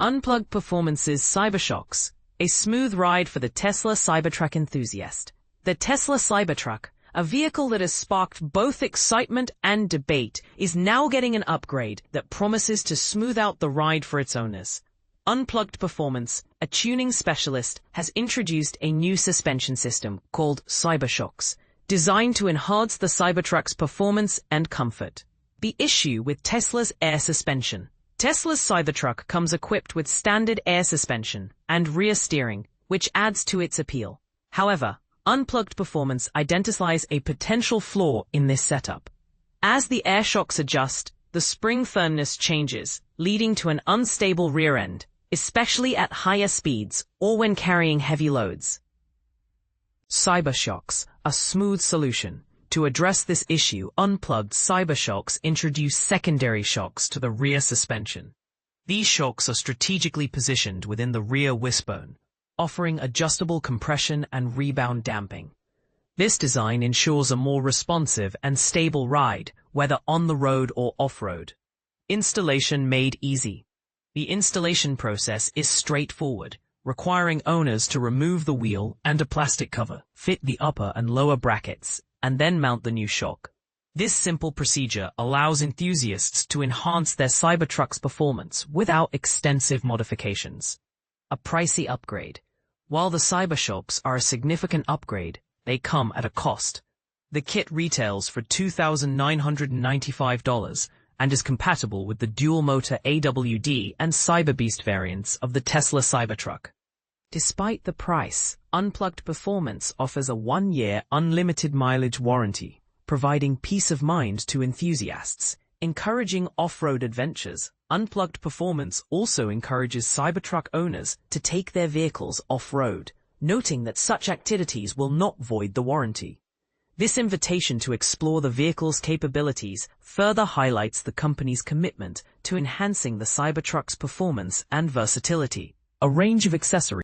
Unplugged Performance's Cybershocks, a smooth ride for the Tesla Cybertruck enthusiast. The Tesla Cybertruck, a vehicle that has sparked both excitement and debate, is now getting an upgrade that promises to smooth out the ride for its owners. Unplugged Performance, a tuning specialist, has introduced a new suspension system called Cybershocks, designed to enhance the Cybertruck's performance and comfort. The issue with Tesla's air suspension. Tesla's Cybertruck comes equipped with standard air suspension and rear steering, which adds to its appeal. However, Unplugged Performance identifies a potential flaw in this setup. As the air shocks adjust, the spring firmness changes, leading to an unstable rear end, especially at higher speeds or when carrying heavy loads. Cybershocks, a smooth solution. To address this issue, Unplugged Cybershocks introduce secondary shocks to the rear suspension. These shocks are strategically positioned within the rear wishbone, offering adjustable compression and rebound damping. This design ensures a more responsive and stable ride, whether on the road or off-road. Installation made easy. The installation process is straightforward, requiring owners to remove the wheel and a plastic cover, fit the upper and lower brackets, and then mount the new shock. This simple procedure allows enthusiasts to enhance their Cybertruck's performance without extensive modifications. A pricey upgrade. While the Cybershocks are a significant upgrade, they come at a cost. The kit retails for $2,995 and is compatible with the dual-motor AWD and Cyberbeast variants of the Tesla Cybertruck. Despite the price, Unplugged Performance offers a 1-year unlimited mileage warranty, providing peace of mind to enthusiasts. Encouraging off-road adventures, Unplugged Performance also encourages Cybertruck owners to take their vehicles off-road, noting that such activities will not void the warranty. This invitation to explore the vehicle's capabilities further highlights the company's commitment to enhancing the Cybertruck's performance and versatility. A range of accessories